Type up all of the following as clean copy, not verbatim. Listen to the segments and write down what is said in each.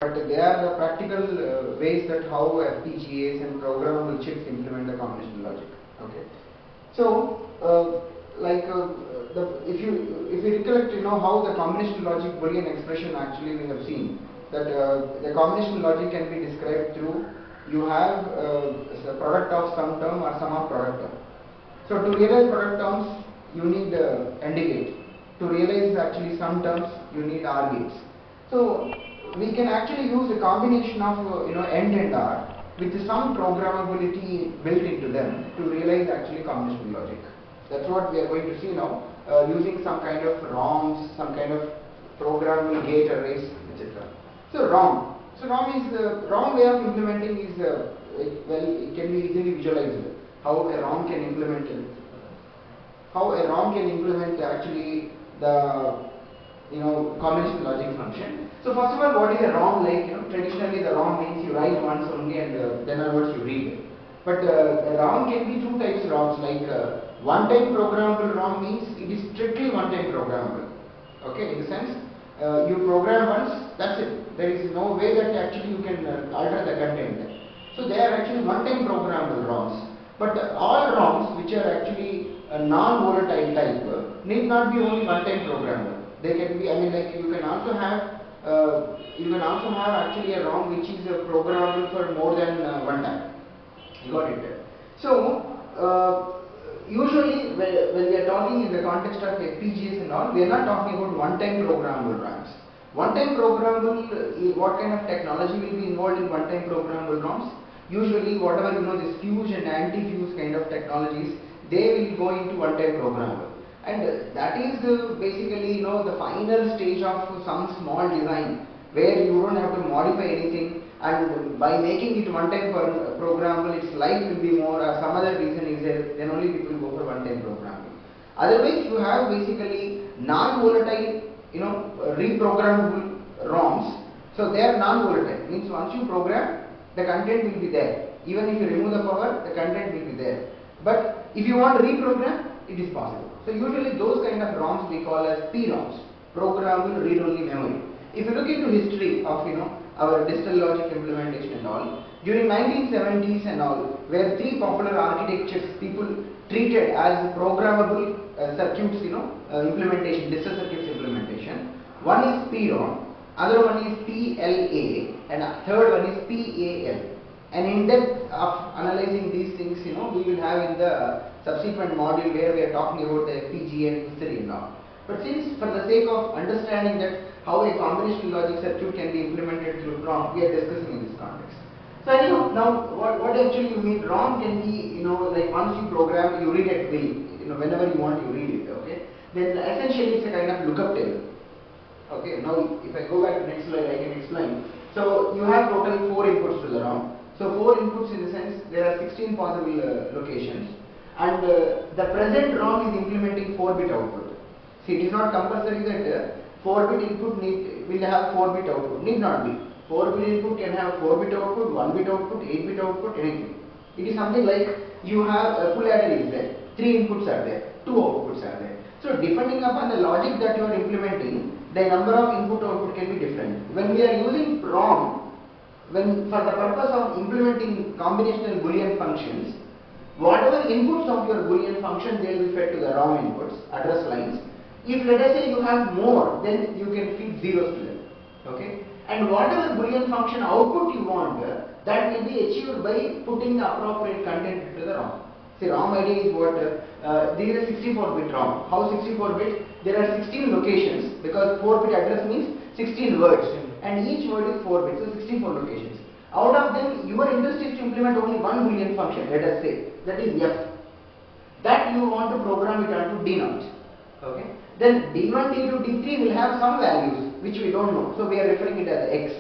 but they are the practical ways that how FPGAs and programmable chips implement the combinational logic. Okay, so if you recollect, how the combinational logic Boolean expression actually we have seen that the combinational logic can be described through you have the product of some term or sum of product term. So to realize product terms you need AND gate. To realize actually some terms you need OR gates. So we can actually use a combination of AND and OR with some programmability built into them to realize actually combinational logic. That's what we are going to see now, using some kind of ROMs, some kind of programmable gate arrays, etc. So ROM. So ROM is the ROM way of implementing is it can be easily visualized how a ROM can implement actually the combinational logic function. So first of all, what is a ROM like? Traditionally the ROM means you write once only and then onwards you read. But a ROM can be two types of ROMs, like one-time programmable ROM means it is strictly one-time programmable. Okay, in the sense you program once, that's it. There is no way that actually you can alter the content. So they are actually one-time programmable ROMs. But all ROMs which are actually non-volatile type need not be only one-time programmable. They can be, you can also have actually a ROM which is programmable for more than one time. You got it? So usually when we are talking in the context of FPGAs and all, we are not talking about one-time programmable ROMs. One-time programmable, what kind of technology will be involved in one-time programmable ROMs? Usually whatever this fuse and anti-fuse kind of technologies, they will go into one-time programmable. And that is basically the final stage of some small design where you don't have to modify anything, and by making it one-time programmable, its life will be more, or some other reason is there, then only people go for one-time programmable. Otherwise you have basically non-volatile reprogrammable ROMs. So they are non-volatile, means once you program, the content will be there. Even if you remove the power, the content will be there. But if you want to reprogram, it is possible. So usually those kind of ROMs we call as PROMs, programmable read-only memory. If you look into history of our digital logic implementation and all, during 1970s and all, where three popular architectures people treated as programmable circuits, implementation, digital circuits implementation. One is PROM, other one is PLA, and third one is PAL. And in depth of analyzing these things, we will have in the subsequent module where we are talking about the FPGA and history and all. But since for the sake of understanding that how a combinational logic circuit can be implemented through ROM, we are discussing in this context. So anyhow, now what actually you mean? ROM can be, like once you program, you read at will, whenever you want you read it, okay? Then essentially it's a kind of lookup table. Okay, now if I go back to the next slide, I can explain. So you have total 4 inputs to the ROM. So 4 inputs in the sense there are 16 possible locations, and the present ROM is implementing 4-bit output. See, it is not compulsory that 4-bit input will have 4-bit output. Need not be. 4-bit input can have 4-bit output, 1-bit output, 8-bit output, anything. It is something like you have a full adder is there, 3 inputs are there, 2 outputs are there. So depending upon the logic that you are implementing, the number of input output can be different. When we are using ROM, when for the purpose of implementing combinational Boolean functions, whatever inputs of your Boolean function, they will be fed to the ROM inputs, address lines. If let us say you have more, then you can feed zeros to them. Okay? And whatever Boolean function output you want, that will be achieved by putting the appropriate content into the ROM. See, ROM idea is what? This is a 64-bit ROM. How 64-bit? There are 16 locations, because 4-bit address means 16 words, and each word is 4 bits, so 64 locations. Out of them, your interest is to implement only one Boolean function, let us say, that is f. That you want to program it onto D0. Okay? Then D1, D2, D3 will have some values which we don't know, so we are referring it as x.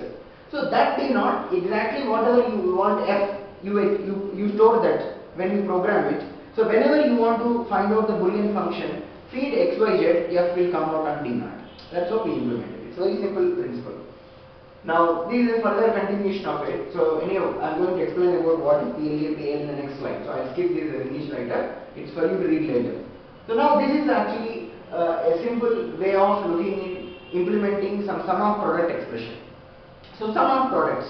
So that D0, exactly whatever you want f, you store that when you program it. So whenever you want to find out the Boolean function, feed xyz, f will come out on D0. That's how we implement it. It's a very simple principle. Now, this is a further continuation of it. So, anyhow, I am going to explain about what is PLA, PL in the next slide. So, I will skip this English writer. It's for you to read later. So, now this is actually a simple way of looking in implementing some sum of product expression. So sum of products.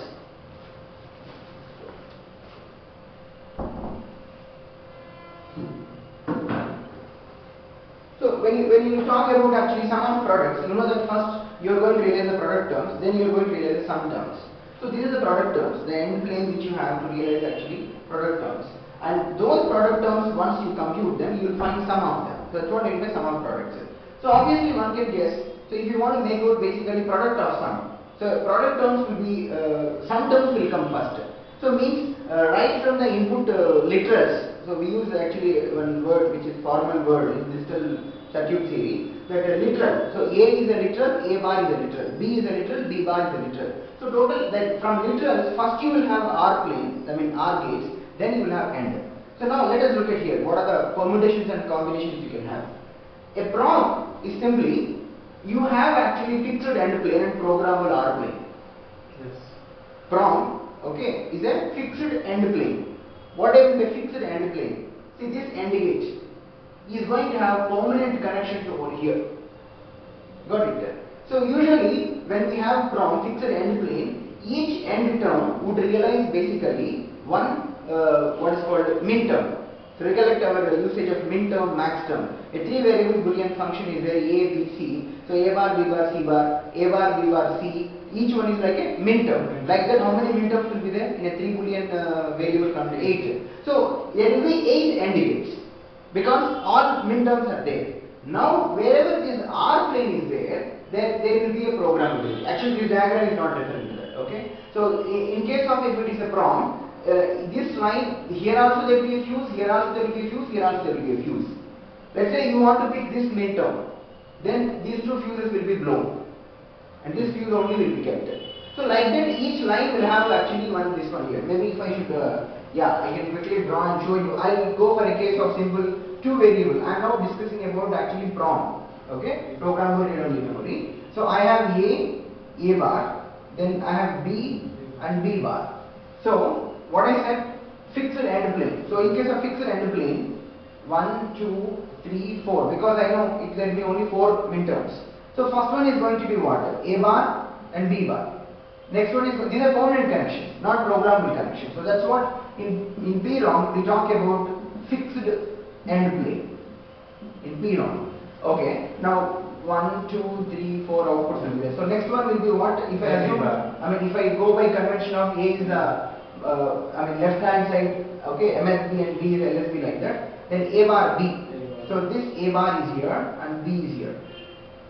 So when you talk about actually sum of products, you know that first you are going to realize the product terms, then you are going to realize the sum terms. So these are the product terms, the end plane which you have to realize actually product terms. And those product terms, once you compute them, you will find sum of them. So that's what I mean by sum of products. So obviously one can guess. So if you want to make out basically product or sum, so product terms will be sum terms will come first. So means right from the input literals. So we use actually one word which is formal word in digital circuit theory, that literal. So A is a literal, A bar is a literal, B is a literal, B bar is a literal. So total that from literals first you will have R planes, I mean R gates, then you will have AND. So now let us look at here. What are the permutations and combinations you can have? A PROM is simply you have actually fixed AND plane and programmable R plane. Yes. PROM, okay, is a fixed AND plane. What I mean by fixed AND plane? See, this AND gate is going to have permanent connections over here. Got it? So usually when we have PROM fixed AND plane, each AND term would realize basically one what is called min term. So recollect our usage of min term, max term. A 3-variable Boolean function is there A, B, C. So A bar, B bar, C bar, A bar, B bar, C. Each one is like a min term. Like that, how many min terms will be there in a 3 Boolean variable function? 8. So there will be 8 AND gates because all min terms are there. Now wherever this R plane is there will be a programmability. Actually this diagram is not referring to that. Okay. So in case of if it is a PROM, this line, here also there will be a fuse, here also there will be a fuse, here also there will be a fuse. Let's say you want to pick this min term, then these two fuses will be blown and this fuse only will be kept. So like that each line will have actually this one here. Maybe if I should, I can quickly draw and show you. I will go for a case of simple 2 variable. I am now discussing about actually PROM, okay, programmable read-only memory. So I have A bar, then I have B and B bar. So what I said, fixed AND plane. So in case of fixed AND plane, 1, 2, 3, 4, because I know it will be only 4 min terms. So first one is going to be what? A bar and B bar. Next one is, these are permanent connections, not programmable connections. So that's what in PROM we talk about fixed AND plane. In PROM. Okay. Now 1, 2, 3, 4 outputs will be there. So next one will be what? If I assume, if I go by convention of A is the left hand side, okay, MSB and B is LSB like that, then A bar B. So this A bar is here and B is here.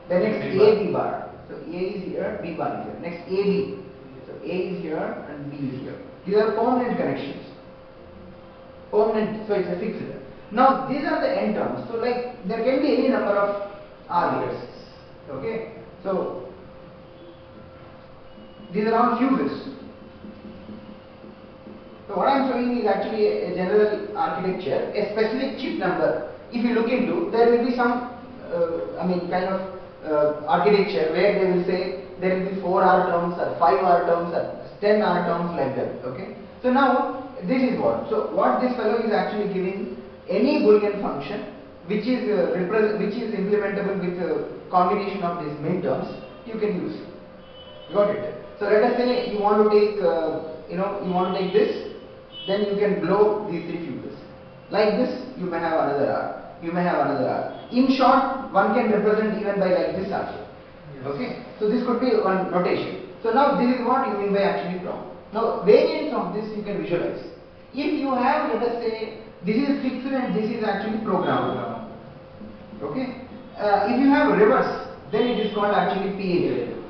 The next A B bar. So A is here, B bar is here. Next AB. So A is here and B is here. These are permanent connections. Permanent, so it's a fixed. Now these are the end terms. So like there can be any number of R layers. Okay. So these are all fuses. So what I am showing is actually a general architecture, a specific chip number. If you look into, there will be some architecture where they will say there will be 4 R terms or 5 R terms or 10 R terms like that. Okay. So now this is what. So what this fellow is actually giving any Boolean function which is implementable with a combination of these min terms, you can use. Got it? So let us say you want to take you want to take this. Then you can blow these 3 fuses. Like this, you may have another R. You may have another R. In short, one can represent even by like this also. Yes. Okay. So this could be one notation. So now this is what you mean by actually PROM. Now variants of this you can visualize. If you have, let us say, this is fixed and this is actually programmable. Okay. If you have reverse, then it is called actually PAL.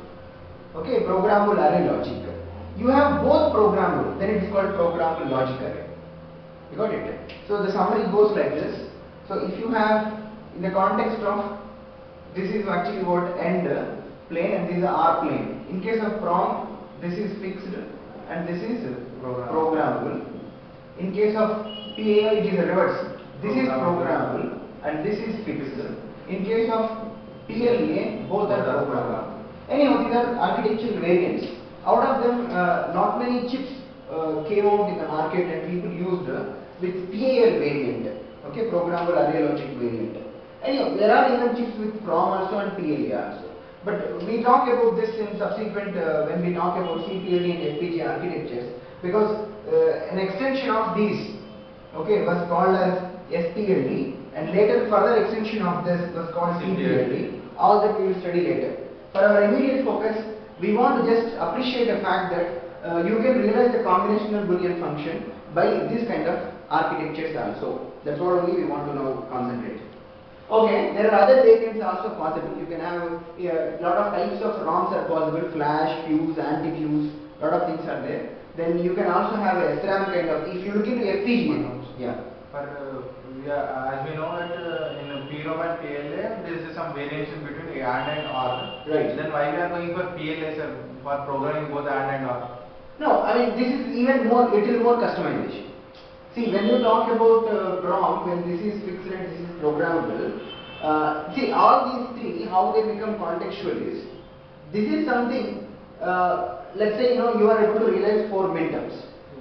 Okay. Programmable array logic. You have both programmable, then it is called programmable logic array. You got it? So the summary goes like this. So if you have, in the context of, this is actually what AND plane and this is R plane. In case of PROM, this is fixed and this is programmable. In case of PAL, it is reverse. This is programmable and this is fixed. In case of PLA, both are programmable. Anyhow, these are architectural variants. Out of them, not many chips came out in the market and people used with PAL variant, okay, programmable array logic variant. Anyway, there are even chips with PROM also and PLA also. But we talk about this in subsequent when we talk about CPLD and FPGA architectures, because an extension of these, okay, was called as SPLD, and later further extension of this was called CPLD. All that we will study later. For our immediate focus, we want to just appreciate the fact that you can realize the combinational Boolean function by this kind of architectures also. That's what only we want to now concentrate. Okay, there are other variants also possible. You can have a lot of types of ROMs are possible: flash, fuse, anti-fuse, lot of things are there. Then you can also have a SRAM kind of. If you look into FPGA, yeah. But as we know that in PROM and PLA, there is some variation between AND and OR. Right. Then why we are going for PLA, sir, for programming both AND and OR? No, I mean this is even more, little more customization. See, when you talk about PROM, when this is fixed and this is programmable, see all these three, how they become contextual is, this is something, let's say you are able to realize 4 minterms.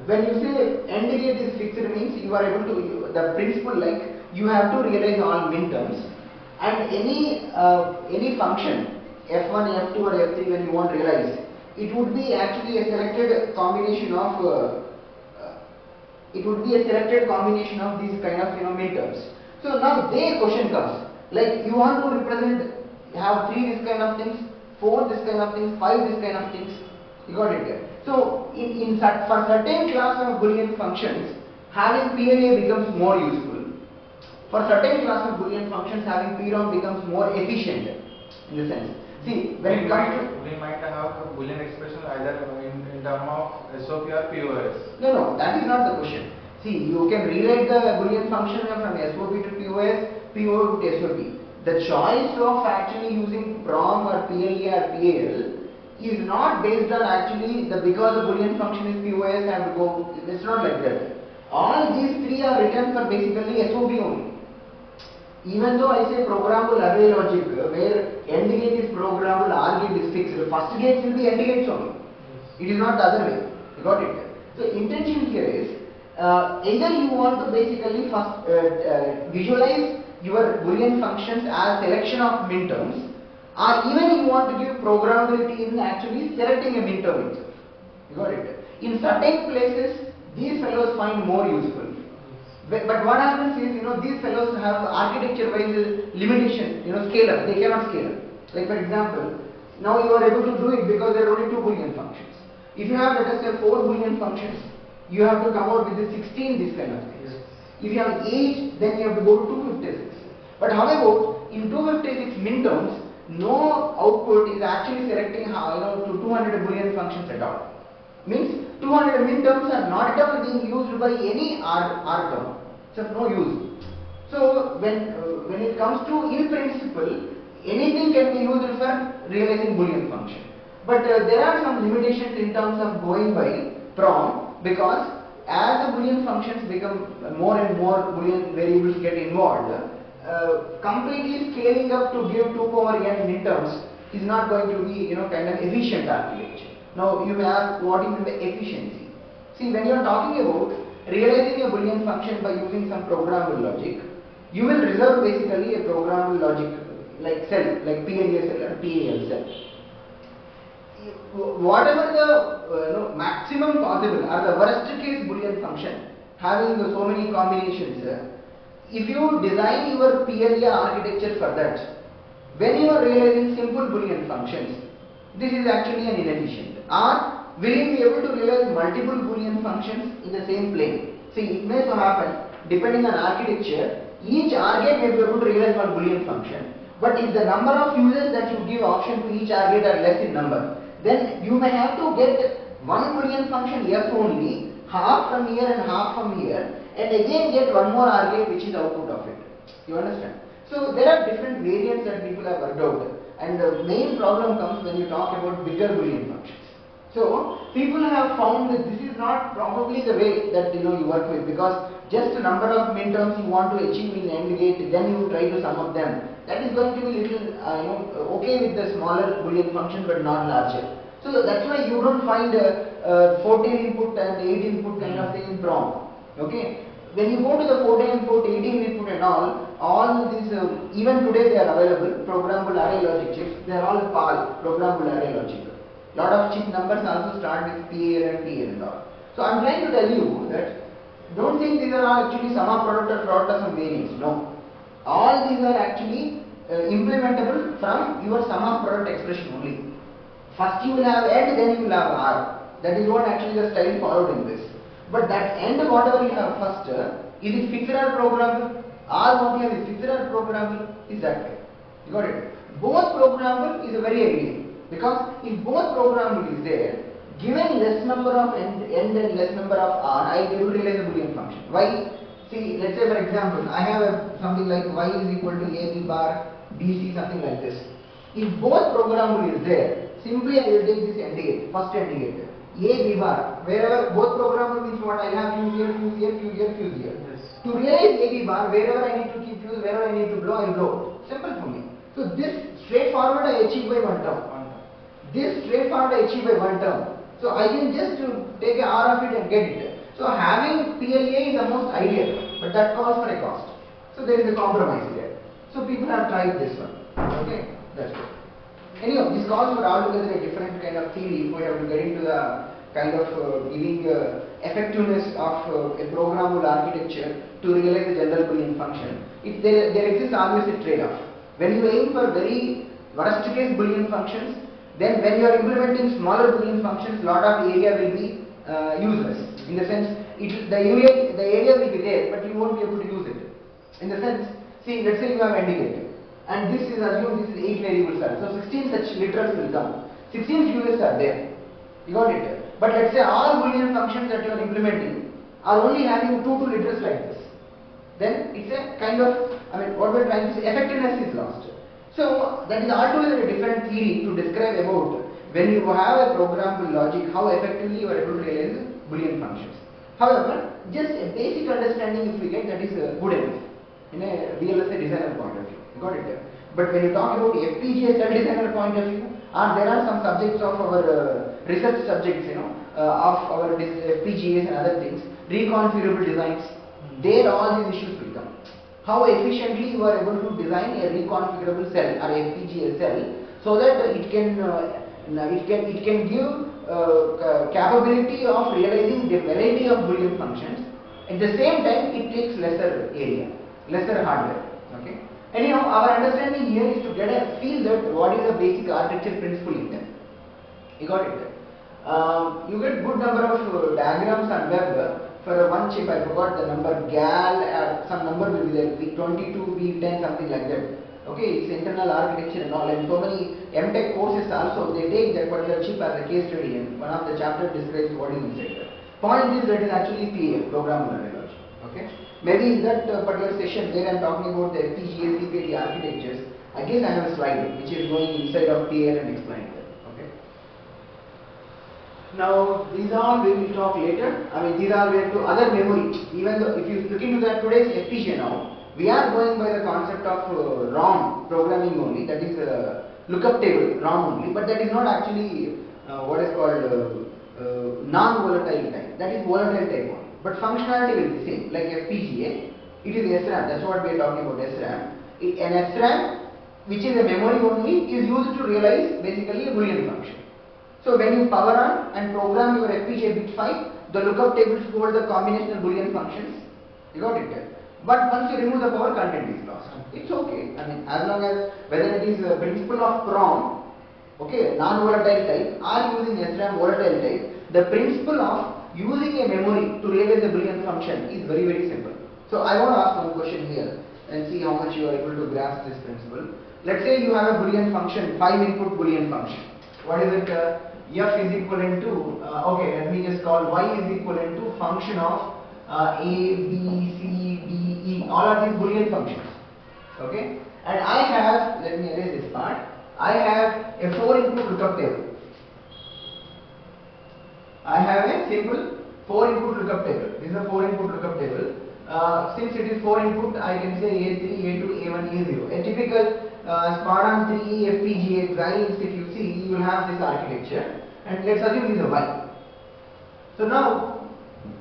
When you say AND gate is fixed means you are able to, the principle like you have to realize all minterms, and any function f1, f2 or f3 when you want to realize, it would be actually a selected combination of these kind of minterms. So now the question comes, like you want to represent, have 3 this kind of things, 4 this kind of things, 5 this kind of things. You got it there. So for certain class of Boolean functions, having PLA becomes more useful. For certain class of Boolean functions, having PROM becomes more efficient in the sense. See, when it comes to, we might have a Boolean expression either in terms of SOP or POS. No, that is not the question. See, you can rewrite the Boolean function from SOP to POS, PO to SOP. The choice of actually using PROM or PLA or PAL is not based on actually because the Boolean function is POS, I have to go. It's not like that. All these 3 are written for basically SOP only. Even though I say programmable array logic, where AND gate is programmable, OR gate is fixed, the first gate will be AND gates only. It is not the other way. You got it? So intention here is either you want to basically first visualize your Boolean functions as selection of minterms, or even you want to give programmability in actually selecting a minterm itself. You got it? In certain places, these fellows find more useful. But what happens is, these fellows have architecture-wise limitations, scale up. They cannot scale up. Like for example, now you are able to do it because there are only 2 Boolean functions. If you have, let us say, 4 Boolean functions, you have to come out with the 16 this kind of things. Yes. If you have 8, then you have to go to 256. But however, in 256 minterms, no output is actually selecting to 200 Boolean functions at all. Means 200 minterms are not at all being used by any R term. So no use. So when it comes to in principle, anything can be used for realizing Boolean function. But there are some limitations in terms of going by PROM, because as the Boolean functions become more and more Boolean variables get involved, completely scaling up to give 2 power n minterms is not going to be kind of efficient architecture. Now you may ask, what is the efficiency? See, when you are talking about realizing a Boolean function by using some programmable logic, you will reserve basically a programmable logic like cell, like PLA cell or PAL cell. Whatever the maximum possible or the worst case Boolean function having so many combinations, if you design your PLA architecture for that, when you are realizing simple Boolean functions, this is actually an inefficient. Or will you be able to realize multiple Boolean functions in the same plane? See, it may so happen, depending on architecture, each OR gate may be able to realize one Boolean function. But if the number of users that you give option to each OR gate are less in number, then you may have to get one Boolean function f only, half from here and half from here, and again get one more OR gate which is output of it. You understand? So there are different variants that people have worked out, and the main problem comes when you talk about bigger Boolean functions. So people have found that this is not probably the way that you work with, because just a number of minterms you want to achieve in AND gate, then you try to sum up them. That is going to be little okay with the smaller Boolean function, but not larger. So that's why you don't find 14 input and 8 input kind of thing in PROM. Okay, when you go to the 14 input, 18 input and all, all these, even today they are available, programmable array logic chips, they are all PAL, programmable array logic. Lot of chip numbers also start with PAL and PL and all. So I am trying to tell you that don't think these are all actually sum of product or product of some variance. No. All these are actually implementable from your sum of product expression only. First you will have and then you will have R. That is what actually the style followed in this. But that end whatever you have first, is it fixed or programmable? R what you have is fixed or programmable? Is that way. You got it? Both programmable is a very ideal. Because if both programmable is there, given less number of end and less number of R, I will be able to realize a Boolean function. Why? See, let's say for example, I have something like y is equal to a b bar bc, something like this. If both programmable is there, simply I will take this AND gate, first AND gate. A b bar, wherever both programmable means what? I have fuse here, fuse here, fuse here, fuse here. Yes. To realize a b bar, wherever I need to keep fuse, wherever I need to blow, I will blow. Simple for me. So this straightforward I achieve by one term. This straightforward I achieve by one term. So I can just take a R of it and get it. So having PLA is the most ideal, but that calls for a cost. So there is a compromise here. So people have tried this one. Okay, that's good. Anyhow, this calls for altogether a different kind of theory if we have to get into the kind of giving effectiveness of a programmable architecture to realize the general Boolean function. If there exists always a trade-off. When you aim for very worst case Boolean functions, then when you are implementing smaller Boolean functions, lot of area will be useless. In the sense, the area will be there, but you won't be able to use it. In the sense, see, let's say you have AND gate, and this is assumed this is 8 variables are. So 16 such literals will come. 16 fuses are there. You got it? But let's say all Boolean functions that you are implementing are only having 2 literals like this. Then it's a kind of, what we're trying to say, effectiveness is lost. So that is altogether a different theory to describe about when you have a programmable logic, how effectively you are able to realize Boolean functions. However, just a basic understanding if we get, that is good enough in a VLSI designer point of view. You got it? But when you talk about FPGA cell designer point of view, there are some subjects of our research subjects, of our FPGAs and other things, reconfigurable designs, there all these issues will come. How efficiently you are able to design a reconfigurable cell or FPGA cell so that it can give capability of realizing the variety of Boolean functions. At the same time, it takes lesser area, lesser hardware. Okay. Anyhow, our understanding here is to get a feel that what is the basic architecture principle in them. You got it? You get good number of diagrams on web. For one chip, I forgot the number, GAL, some number will be there, V22, V10, something like that. Okay, it's internal architecture and all, and so many MTech courses also, they take that particular chip as a case study, and one of the chapters describes what is inside there. Point is that is actually PAL, programmable array logic. Okay, maybe in that particular session where I am talking about the FPGA CPD architectures, I guess I have a slide which is going inside of PAL and explaining that. Okay. Now, these all we will talk later. These are related to other memory. Even though if you look into that today's FPGA now, we are going by the concept of ROM programming only. That is lookup table ROM only, but that is not actually what is called non-volatile type. That is volatile type only. But functionality will be same. Like FPGA, it is SRAM. That's what we are talking about. SRAM. An SRAM, which is a memory only, is used to realize basically a Boolean function. So when you power on and program your FPGA bit 5, the lookup tables hold the combinational Boolean functions. You got it? But once you remove the power, content is lost. It's okay. As long as whether it is a principle of PROM, okay, non-volatile type, or using SRAM volatile type, the principle of using a memory to realize a Boolean function is very, very simple. So I want to ask one question here and see how much you are able to grasp this principle. Let's say you have a Boolean function, 5-input Boolean function. What is it? F is equivalent to, okay, let me just call y is equivalent to function of A, B, C, D, E, all are these Boolean functions. Okay, and I have, let me erase this part, I have a 4-input lookup table. I have a simple 4-input lookup table. This is a 4-input lookup table. Since it is 4 input, I can say A3, A2, A1, A0. A typical Spartan 3 FPGA Xilinx, if you see, you will have this architecture, and let's assume this is a Y. So now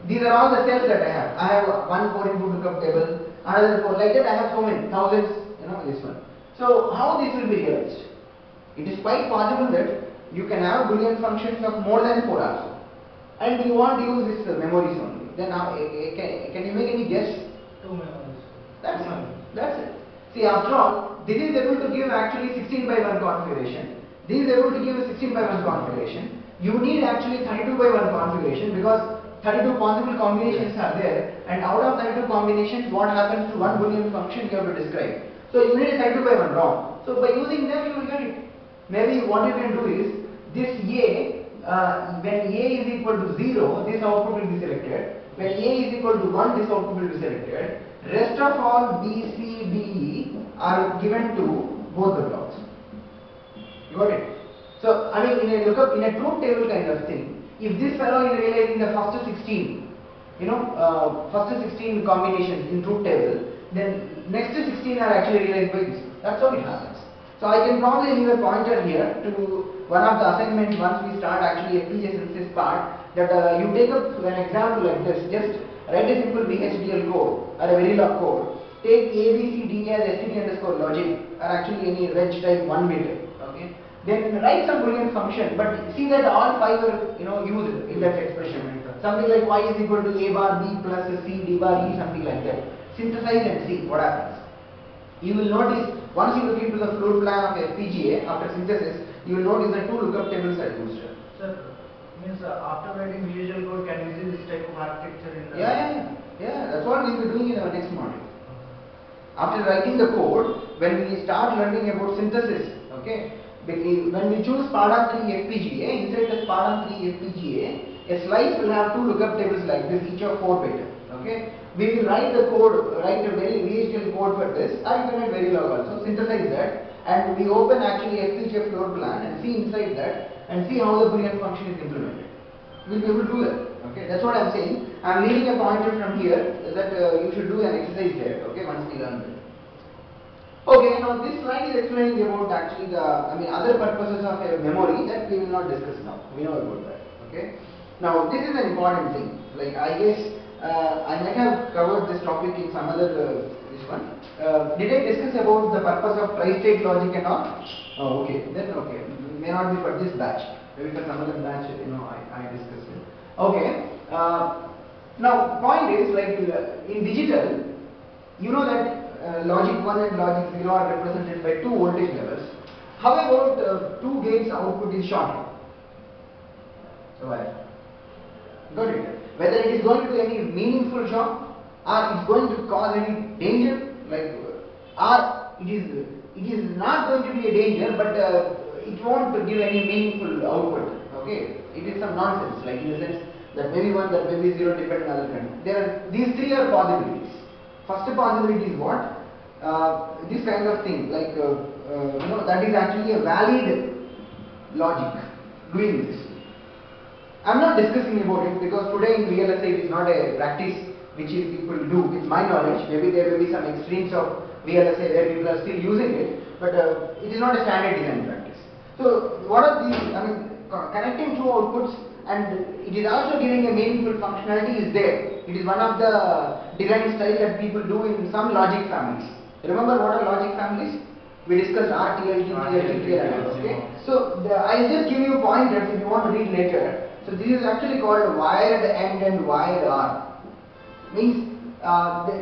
these are all the cells that I have. I have one 4-input lookup table, another 4, like that I have so many, thousands, this one. So how this will be realized? It is quite possible that you can have Boolean functions of more than 4 also. And you want to use this memories only. Then how, can you make any guess? 2 memories. That's it. That's it. See, after all, this is able to give actually 16 by 1 configuration. This is able to give a 16 by 1 configuration. You need actually 32 by 1 configuration because 32 possible combinations are there, and out of 32 combinations, what happens to one Boolean function you have to describe. So you need a 32 by 1 ROM. So by using them, you will get it. Maybe what you can do is this A. When A is equal to 0, this output will be selected. When A is equal to 1, this output will be selected. Rest of all B, C, D, E are given to both the blocks. You got it? So, I mean, in a lookup, in a truth table kind of thing, if this fellow is realizing the first 16, first 16 combinations in truth table, then next 16 are actually realized by this. That's how it happens. So I can probably leave a pointer here to one of the assignments once we start actually FPGA synthesis part, that you take up an example like this, just write a simple VHDL code or a Verilog code, take A, B, C, D as std underscore logic or actually any reg type 1 bit, okay? Then write some Boolean function, but see that all 5 are used in that expression. Something like y is equal to A bar B plus C D bar E, something like that. Synthesize and see what happens. You will notice, once you look into the floor plan of FPGA after synthesis, you will notice that 2 lookup tables are used. Sir, means after writing visual code, can we see this type of architecture in the... Yeah, that's what we will be doing in our next module. After writing the code, when we start learning about synthesis, okay, when we choose Spartan 3 FPGA, inside the Spartan 3 FPGA, a slice will have 2 lookup tables like this, each of 4 bit, okay. We will write the code, write a very VHDL code for this, or you can write Verilog also, synthesize that, and we open actually FPGA floor plan and see inside that and see how the Boolean function is implemented. We will be able to do that. Okay, that's what I am saying. I am leaving a pointer from here that you should do an exercise there. Okay, once we learn it. Okay, now this slide is explaining about actually the other purposes of a memory that we will not discuss now. We know about that. Okay. Now this is an important thing. Like I guess I might have covered this topic in some other this one. Did I discuss about the purpose of tri-state logic and all? Oh, okay. Then okay. May not be for this batch. Maybe for some other batch. I discussed it. Okay. Now point is like in digital, you know that logic 1 and logic 0 are represented by 2 voltage levels. How about 2 gates output is shorted? So why? Got it? Whether it is going to do any meaningful shock or it's going to cause any danger, like or it is not going to be a danger, but it won't give any meaningful output. Okay, it is some nonsense, like in the sense that maybe 1, that maybe 0, depending on other kind. These 3 are possibilities. First possibility is what? This kind of thing, like that is actually a valid logic doing this. I am not discussing about it because today in VLSI it is not a practice which people do. It's my knowledge. Maybe there will be some extremes of VLSI where people are still using it, but it is not a standard design practice. So what are these? Connecting 2 outputs, and it is also giving a meaningful functionality is there. It is one of the design styles that people do in some logic families. Remember what are logic families? We discussed RTL, TTL, TTL, okay? So I'll just give you pointers if you want to read later. So this is actually called wired AND and wired OR. Means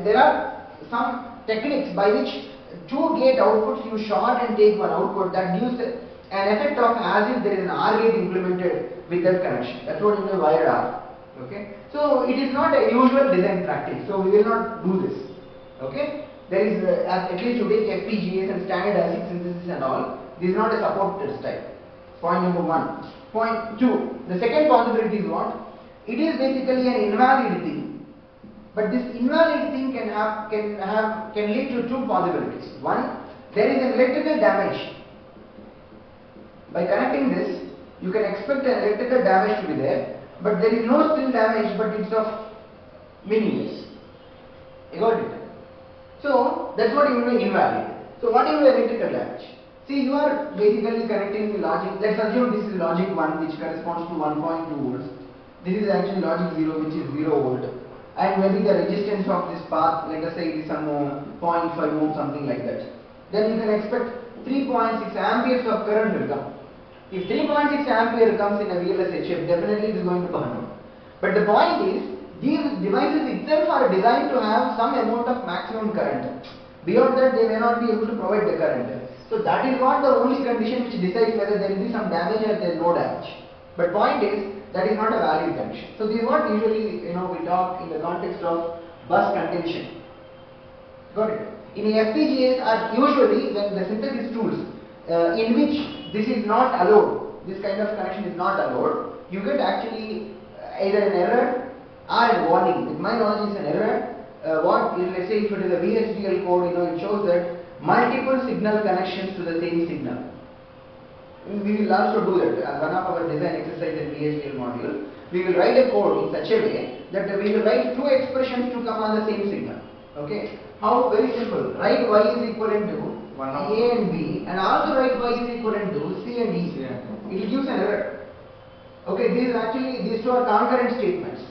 there are some techniques by which 2 gate outputs you short and take 1 output that gives an effect of as if there is an OR gate implemented with that connection. That's what you mean wired OR. Okay. So it is not a usual design practice. So we will not do this. Okay. There is at least to take FPGAs and standard ASIC synthesis and all. This is not a supported style. Point number 1. Point 2. The second possibility is what? It is basically an invalid thing. But this invalid thing can lead to 2 possibilities. 1. There is an electrical damage. By connecting this, you can expect an electrical damage to be there, but there is no still damage, but it's of meaningless. You got it? So that's what you mean invalid. So what is electrical damage? See, you are basically connecting the logic. Let's assume this is logic 1, which corresponds to 1.2 volts. This is actually logic 0, which is 0 volt. and maybe the resistance of this path, let us say it is some 0.5 ohm, something like that, then you can expect 3.6 amperes of current will come. If 3.6 ampere comes in a VLSI, definitely it is going to burn out. But the point is, these devices itself are designed to have some amount of maximum current. Beyond that, they may not be able to provide the current. So that is not the only condition which decides whether there will be some damage or there is no damage. But point is, that is not a valid condition. So this is what usually we talk in the context of bus contention. Got it? In FPGAs are usually when the synthesis tools in which this is not allowed, this kind of connection is not allowed, you get actually either an error or a warning. With my knowledge, it's an error. Let's say if it is a VHDL code, it shows that multiple signal connections to the same signal. We will also do that as one of our design exercise in VHDL module. We will write a code in such a way that we will write two expressions to come on the same signal. Okay? How? Very simple. Write y is equivalent to A and B, and also write y is equivalent to C and D. It will give an error. Okay, these two are concurrent statements.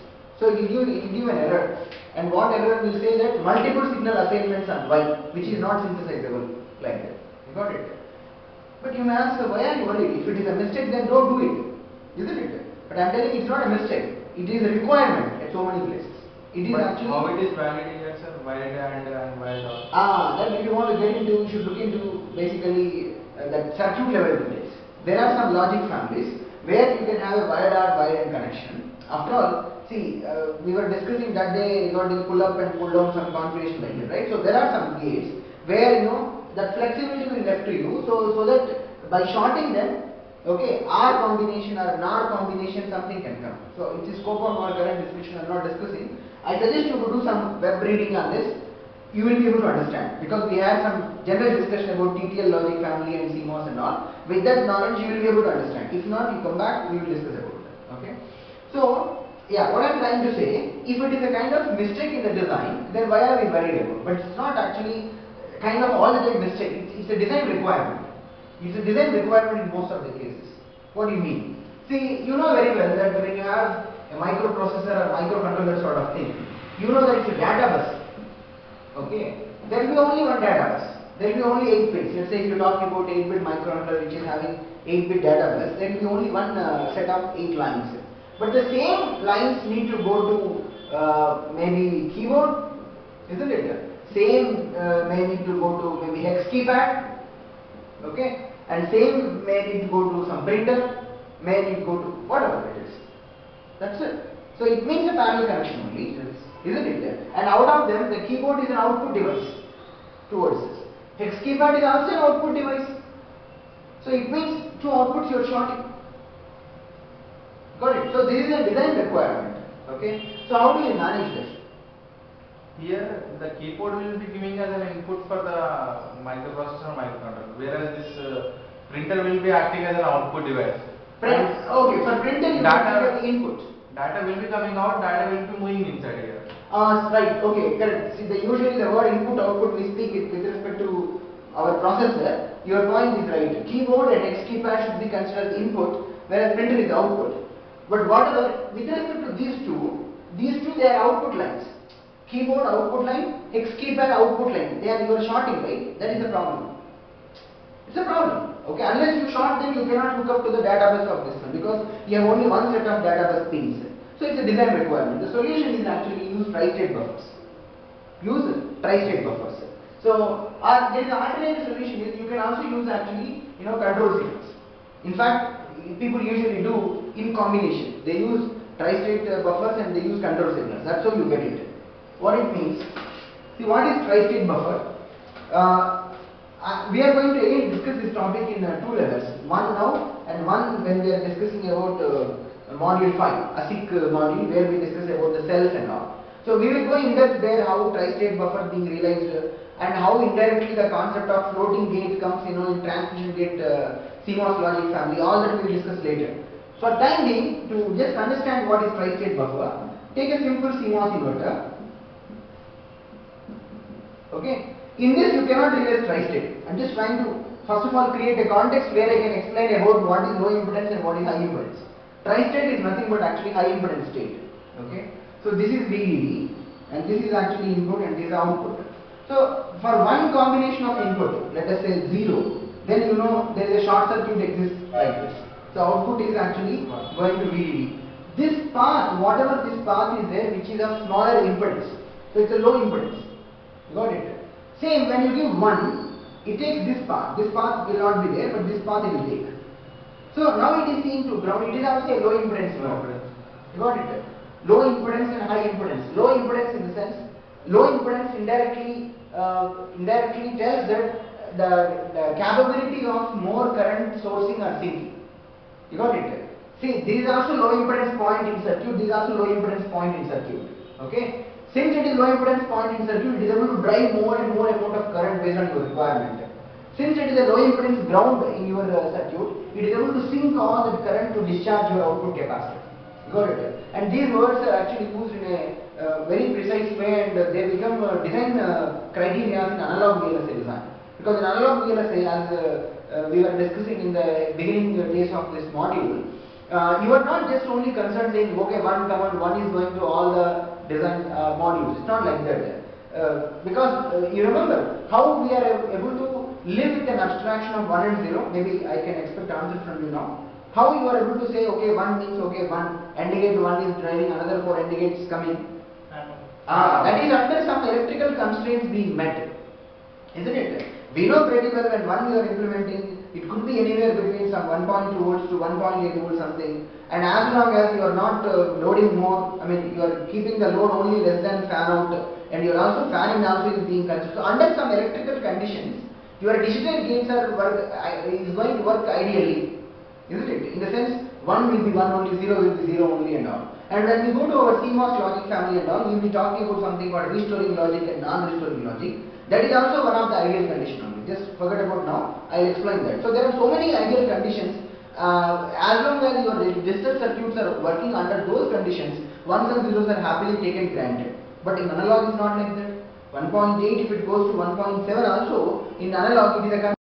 So it will give an error. And what error will say that multiple signal assignments on y, which is not synthesizable like that. You got it? But you may ask, why are you worried? If it is a mistake, then don't do it. Isn't it? But I am telling you, it's not a mistake. It is a requirement at so many places. It is but actually. How it is validated, sir? Why and why not? Then if you want to get into, you should look into basically that circuit level details. There are some logic families where you can have a wired or wired connection. After all, see, we were discussing that day regarding pull up and pull down some configuration like that, right? So there are some gates where that flexibility will be left to you, so that by shorting them, okay, R combination or NOR combination, something can come. So it is scope of our current discussion. I am not discussing. I suggest you to do some web reading on this. You will be able to understand, because we had some general discussion about TTL logic family and CMOS and all. With that knowledge, you will be able to understand. If not, you come back, we will discuss about that. Okay. So yeah, what I am trying to say, if it is a kind of mistake in the design, then why are we worried about? But it's not actually kind of all the time mistake. It's a design requirement. It's a design requirement in most of the cases. What do you mean? See, you know very well that when you have a microprocessor or microcontroller sort of thing, you know that it's a data bus. Okay? There will be only one data bus. There will be only 8 bits. Let's say if you talk about 8-bit microcontroller which is having 8-bit data bus, there will be only one set of 8 lines. But the same lines need to go to maybe keyboard, isn't it? Same may need to go to maybe hex keypad, okay, and same may need to go to some printer, may need to go to whatever it is. That's it. So it means a parallel connection only, isn't it? And out of them, the keyboard is an output device towards this. Hex keypad is also an output device. So it means two outputs you are shorting. Got it? So this is a design requirement. Okay. So how do you manage this? Here, the keyboard will be giving us an input for the microprocessor or microcontroller, whereas this printer will be acting as an output device. Okay, for printer you have the input. Data will be coming out, data will be moving inside here. Right, okay, correct. See, usually the word input output we speak it with respect to our processor. Your point is right. Keyboard and hex keypad should be considered input, whereas printer is output. But whatever, with respect to these two they are output lines. Keyboard output line, hex keypad output line. You are shorting, right? That is the problem. It's a problem. Okay, unless you short them, you cannot hook up to the database of this one, because you have only one set of database pins. So it's a design requirement. The solution is actually use tri-state buffers. Use tri-state buffers. So there is an alternative solution is you can also use actually control signals. In fact, people usually do in combination. They use tri-state buffers and they use control signals. That's how you get it. What it means? See, what is tri-state buffer? We are going to again discuss this topic in 2 levels. One now and one when we are discussing about module 5, ASIC module, where we discuss about the cells and all. So we will go in depth there how tri-state buffer being realized and how indirectly the concept of floating gate comes in transmission gate CMOS logic family. All that we will discuss later. For time being, to just understand what is tri-state buffer, take a simple CMOS inverter. Okay. In this you cannot realize tri-state. I am just trying to first of all create a context where I can explain about what is low impedance and what is high impedance. Tri-state is nothing but actually high impedance state. Okay. So this is VDD, and this is actually input and this is output. So for one combination of input, let us say 0, then you know there is a short circuit exists like this. So output is actually going to VDD. This path, whatever this path is there, which is of smaller impedance, so it's a low impedance. You got it? Same when you give 1, it takes this path. This path will not be there, but this path it will take. So now it is seen to ground. It is also a low impedance node. You got it? Low impedance and high impedance. Low impedance in the sense, low impedance indirectly tells that the capability of more current sourcing or sinking. You got it? See, this is also low impedance point in circuit. This is also low impedance point in circuit. Okay. Since it is low impedance point in circuit, it is able to drive more and more amount of current based on your requirement. Since it is a low impedance ground in your circuit, it is able to sink all that current to discharge your output capacitor. You got it? And these words are actually used in a very precise way, and they become design criteria in analog VLSI design. Because in analog VLSI, as we were discussing in the beginning days of this module, you are not just only concerned saying, okay, one command, one is going to all the design modules. It's not like that. Because you remember how we are able to live with an abstraction of 1 and 0. Maybe I can expect answer from you now. How you are able to say, okay, 1 means okay, 1 AND gate 1 is driving, another 4 AND gates coming. That is under some electrical constraints being met, isn't it? We know pretty well when 1 you are implementing, it could be anywhere between some 1.2 volts to 1.8 volts something, and as long as you are not loading more, I mean you are keeping the load only less than fan out, and you are also fanning also is being considered. So under some electrical conditions, your digital gates is going to work ideally, isn't it? In the sense 1 will be 1 only, 0 will be 0 only and all. And when we go to our CMOS logic family and all, we will be talking about something called restoring logic and non-restoring logic. That is also one of the ideal conditions only. Just forget about now, I will explain that. So there are so many ideal conditions. As long as your digital circuits are working under those conditions, ones and zeros are happily taken granted. But in analog it's not like that. 1.8 if it goes to 1.7 also, in analog it is a